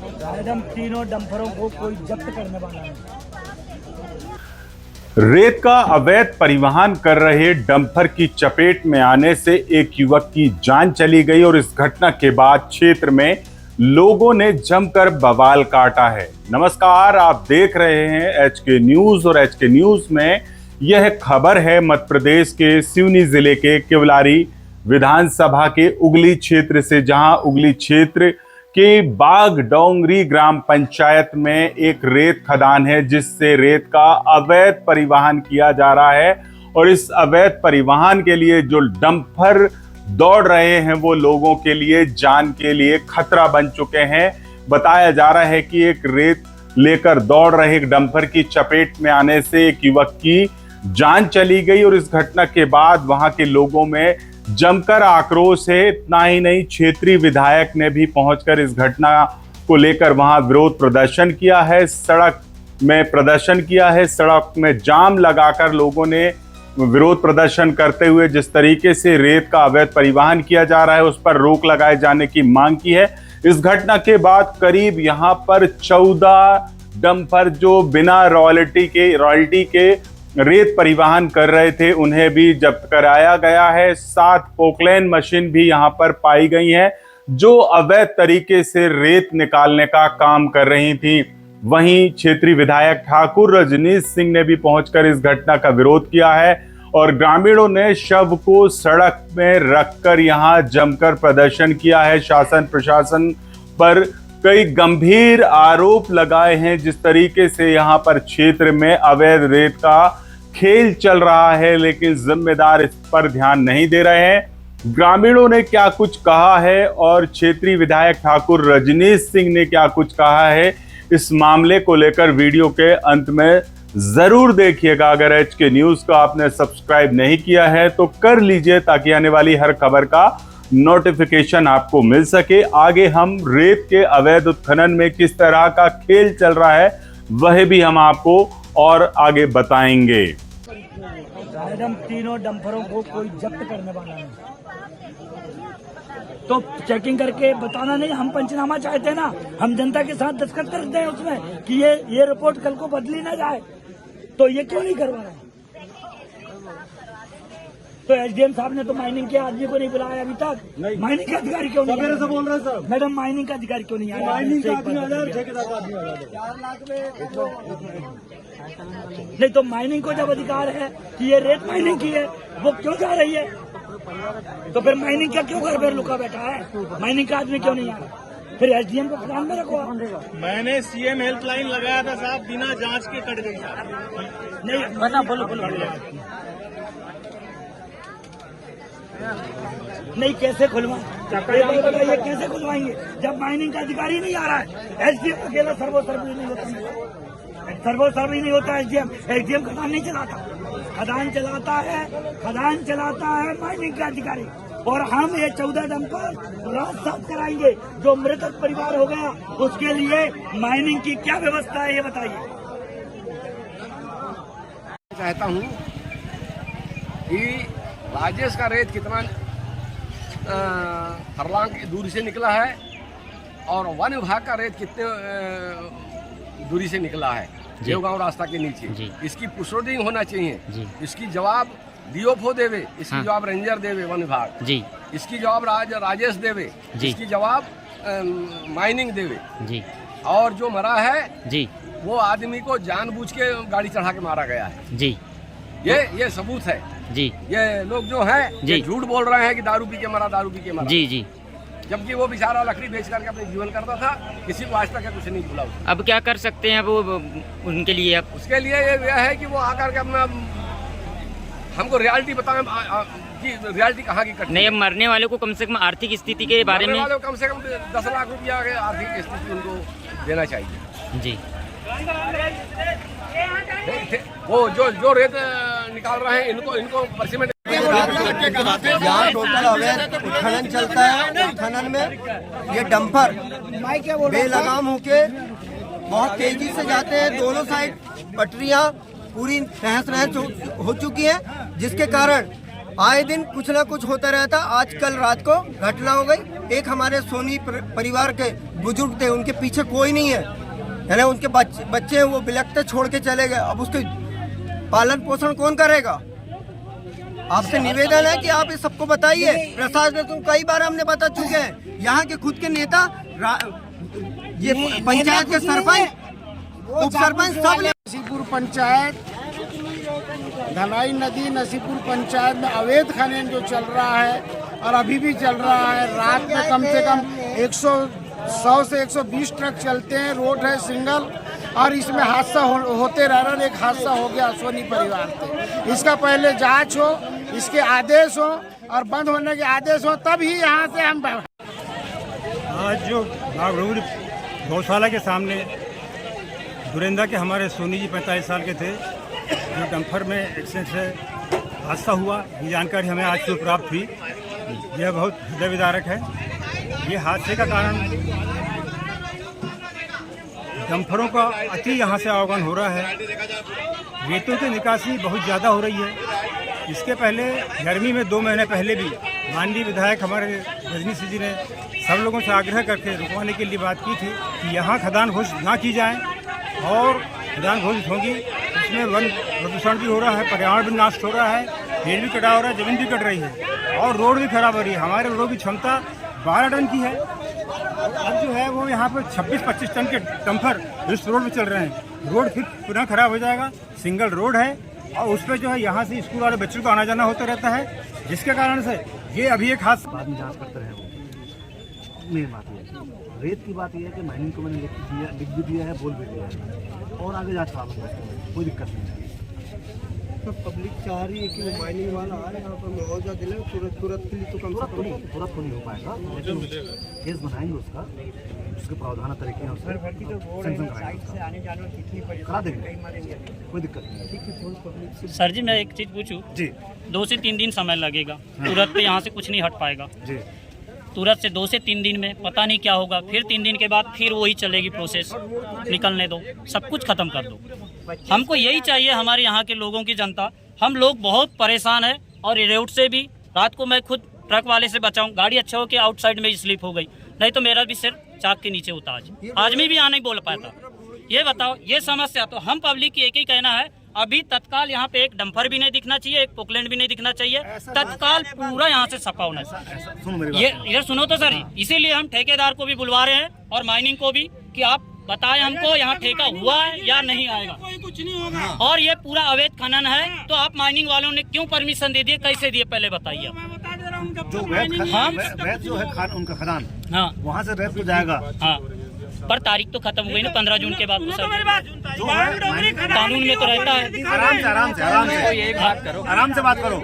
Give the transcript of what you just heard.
Madam तीनों डंपरों को कोई जब्त करने वाला नहीं। रेत का अवैध परिवहन कर रहे डंपर की चपेट में आने से एक युवक की जान चली गई और इस घटना के बाद क्षेत्र में लोगों ने जमकर बवाल काटा है। नमस्कार, आप देख रहे हैं एचके न्यूज और एचके न्यूज में यह खबर है मध्य प्रदेश के सिवनी जिले के केवलारी विधानसभा के उगली क्षेत्र से, जहां उगली क्षेत्र के बागडोंगरी ग्राम पंचायत में एक रेत खदान है जिससे रेत का अवैध परिवहन किया जा रहा है। और इस अवैध परिवहन के लिए जो डंपर दौड़ रहे हैं वो लोगों के लिए जान के लिए खतरा बन चुके हैं। बताया जा रहा है कि एक रेत लेकर दौड़ रहे एक डंपर की चपेट में आने से एक युवक की जान चली गई और इस घटना के बाद वहां के लोगों में जमकर आक्रोश है। इतना ही नहीं, क्षेत्रीय विधायक ने भी पहुंचकर इस घटना को लेकर वहां विरोध प्रदर्शन किया है, सड़क में प्रदर्शन किया है। सड़क में जाम लगाकर लोगों ने विरोध प्रदर्शन करते हुए जिस तरीके से रेत का अवैध परिवहन किया जा रहा है उस पर रोक लगाए जाने की मांग की है। इस घटना के बाद करीब यहां पर 14 डंपर जो बिना रॉयल्टी के रेत परिवहन कर रहे थे उन्हें भी जब्त कराया गया है। 7 पोकलैन मशीन भी यहां पर पाई गई हैं जो अवैध तरीके से रेत निकालने का काम कर रही थी। वहीं क्षेत्रीय विधायक ठाकुर रजनीश सिंह ने भी पहुंचकर इस घटना का विरोध किया है और ग्रामीणों ने शव को सड़क में रखकर यहां जमकर प्रदर्शन किया है। शासन प्रशासन पर कई गंभीर आरोप लगाए हैं जिस तरीके से यहां पर क्षेत्र में अवैध रेत का खेल चल रहा है, लेकिन जिम्मेदार इस पर ध्यान नहीं दे रहे हैं। ग्रामीणों ने क्या कुछ कहा है और क्षेत्रीय विधायक ठाकुर रजनीश सिंह ने क्या कुछ कहा है, इस मामले को लेकर वीडियो के अंत में जरूर देखिएगा। अगर एचके न्यूज को आपने सब्सक्राइब नहीं किया है तो कर लीजिए ताकि आने वाली हर खबर का नोटिफिकेशन आपको मिल सके। आगे हम रेत के अवैध उत्खनन में किस तरह का खेल चल रहा है वह भी हम आपको और आगे बताएंगे। मैडम तीनों डंपरों को कोई जब्त करने वाला नहीं, तो चेकिंग करके बताना नहीं। हम पंचनामा चाहते हैं ना, हम जनता के साथ दस्तखत करते हैं उसमें कि ये रिपोर्ट कल को बदली ना जाए, तो ये क्यों नहीं करवा रहे? तो एसडीएम साहब ने तो माइनिंग के आदमी को नहीं बुलाया अभी तक। माइनिंग का अधिकारी क्यों नहीं आया? बोल रहे सर मैडम, माइनिंग का अधिकारी क्यों नहीं आया? माइनिंग का आदमी नहीं, तो माइनिंग को जब अधिकार है कि ये रेत माइनिंग की है, वो क्यों जा रही है? तो फिर माइनिंग का क्यों घर पर लुका बैठा है? माइनिंग का आदमी क्यों नहीं आया? फिर एसडीएम को खदान में रखो। मैंने सीएम हेल्पलाइन लगाया था साहब, बिना जांच के कट गई। नहीं बता, बोलो नहीं, कैसे खुलवाएं? ये कैसे खुलवाएंगे जब माइनिंग का अधिकारी नहीं आ रहा है? एसडीएम अकेला सर्वोसर्वी नहीं होता, सर्वोसर्वी नहीं होता एसडीएम। एसडीएम खदान नहीं चलाता, खदान चलाता है माइनिंग का अधिकारी। और हम ये 14 डंपर रात साफ कराएंगे। जो मृतक परिवार हो गया उसके लिए माइनिंग की क्या व्यवस्था है ये बताइए। चाहता हूँ कि राजेश का रेत कितना फरलांग की दूरी से निकला है और वन विभाग का रेत कितने दूरी से निकला है देवगांव रास्ता के नीचे। इसकी पुशरोडिंग होना चाहिए। इसकी जवाब डीओफओ देवे, इसकी जवाब रेंजर देवे वन विभाग जी, इसकी जवाब राजेश देवे जी, इसकी जवाब माइनिंग देवे जी। और जो मरा है जी वो आदमी को जानबूझ के गाड़ी चढ़ा के मारा गया है जी। ये सबूत है जी। ये लोग जो हैं ये झूठ बोल रहे हैं कि दारू पी के मरा जी जी, जबकि वो बेचारा लकड़ी बेच करके अपने जीवन करता था। किसी को आज तक कुछ नहीं भूला। अब क्या कर सकते हैं वो उनके लिए? अब उसके लिए ये है कि वो आकर के अपना हमको रियलिटी बताएं कि रियलिटी कहाँ की कटनी। नहीं, अब मरने वाले को कम से कम आर्थिक स्थिति के बारे में कम से कम 10 लाख रुपया आर्थिक स्थिति उनको देना चाहिए जी। वो जो रेत निकाल रहे हैं इनको पर्ची में यहाँ टोटल अवैध उत्खनन चलता है। उत्खनन में ये डंपर बेलगाम होके बहुत तेजी से जाते हैं। दोनों साइड पटरियाँ पूरी तहस नहस हो चुकी है, जिसके कारण आए दिन कुछ ना कुछ होता रहता। आज कल रात को घटना हो गई। एक हमारे सोनी परिवार के बुजुर्ग थे, उनके पीछे कोई नहीं है ना, उनके बच्चे हैं वो बिलखते छोड़ के चले गए। अब उसके पालन पोषण कौन करेगा? आपसे निवेदन है कि आप ये सबको बताइए। प्रशासन को कई बार हमने बता चुके हैं, यहाँ के खुद के नेता, ये पंचायत के सरपंच, उप सरपंच सब नसीपुर पंचायत, धलाई नदी नसीपुर पंचायत में अवैध खनन जो चल रहा है और अभी भी चल रहा है। रात में कम से कम 100 से 120 ट्रक चलते हैं। रोड है सिंगल और इसमें हादसा होते रह रहा है। एक हादसा हो गया सोनी परिवार से। इसका पहले जांच हो, इसके आदेश हो और बंद होने के आदेश हो, तब ही यहाँ से हम। आज जो नागरौली गौशाला के सामने गुरेंदा के हमारे सोनी जी 45 साल के थे, जो डंपर में एक्सीडेंट से हादसा हुआ, ये जानकारी हमें आज से प्राप्त हुई। यह बहुत हृदय विदारक है। ये हादसे का कारण डंपरों का अति यहाँ से आवागमन हो रहा है। रेतों की निकासी बहुत ज़्यादा हो रही है। इसके पहले गर्मी में 2 महीने पहले भी माननीय विधायक हमारे रजनी सिंह जी ने सब लोगों से आग्रह करके रुकवाने के लिए बात की थी कि यहाँ खदान घोषित ना की जाए, और खदान घोषित होगी इसमें वन प्रदूषण भी हो रहा है, पर्यावरण भी नाश हो रहा है, पेड़ भी कटा हो रहा है, जमीन भी कट रही है और रोड भी खराब हो रही है। हमारे रोड की क्षमता 12 टन की है। अब जो है वो यहाँ पर 26-25 टन के डंपर इस रोड पे चल रहे हैं। रोड फिर पुनः खराब हो जाएगा। सिंगल रोड है और उस पर जो है यहाँ से स्कूल वाले बच्चों को आना जाना होता रहता है, जिसके कारण से ये अभी एक हादसा। बाद में जांच करते रहे। मेन बात ये रेत की बात यह है कि माइनिंग को मैंने लिख भी दिया है, बोल भी दिया है और आगे जांच चालू है, कोई दिक्कत नहीं है। तो पब्लिक चाह रही है कि वो माइनिंग वाला आए यहाँ पर मुआवजा दिले, तुरंत के लिए तो कम से कम तुरंत तो नहीं हो पाएगा, लेकिन केस बनाएंगे उसका, उसके प्रावधान तरीके हैं, उससे सैंक्शन कराएंगे, करा देंगे, कोई दिक्कत नहीं। सर जी मैं एक चीज़ पूछूं जी। 2 से 3 दिन समय लगेगा, तुरंत पे यहाँ से कुछ नहीं हट पाएगा जी। तुरंत से 2 से 3 दिन में पता नहीं क्या होगा, फिर 3 दिन के बाद फिर वही चलेगी प्रोसेस। निकलने दो, सब कुछ खत्म कर दो। हमको यही चाहिए, हमारे यहाँ के लोगों की जनता, हम लोग बहुत परेशान है। और ये रोड से भी रात को मैं खुद ट्रक वाले से बचाऊं, गाड़ी अच्छा हो कि आउटसाइड में ही स्लिप हो गई, नहीं तो मेरा भी सिर चाक के नीचे होता। आज में भी यहाँ नहीं बोल पाता। ये बताओ, ये समस्या तो हम पब्लिक की एक ही कहना है, अभी तत्काल यहाँ पे एक डंपर भी नहीं दिखना चाहिए, एक पोकलैंड भी नहीं दिखना चाहिए, तत्काल पूरा यहाँ से सफा होना चाहिए। ये इधर सुनो तो सर, इसीलिए हम ठेकेदार को भी बुलवा रहे हैं और माइनिंग को भी कि आप बताएं हमको यहाँ ठेका हुआ है या नहीं आएगा। कुछ नहीं होगा। और ये पूरा अवैध खनन है, तो आप माइनिंग वालों ने क्यों परमिशन दे दिए, कैसे दिए, पहले बताइए। जो वैध जो है उनका खदान, हाँ वहाँ से वैध तो जाएगा। हाँ, पर तारीख तो खत्म हो गई ना 15 जून के बाद। तो सर जो है कानून में तो रहता है। आराम से बात करो।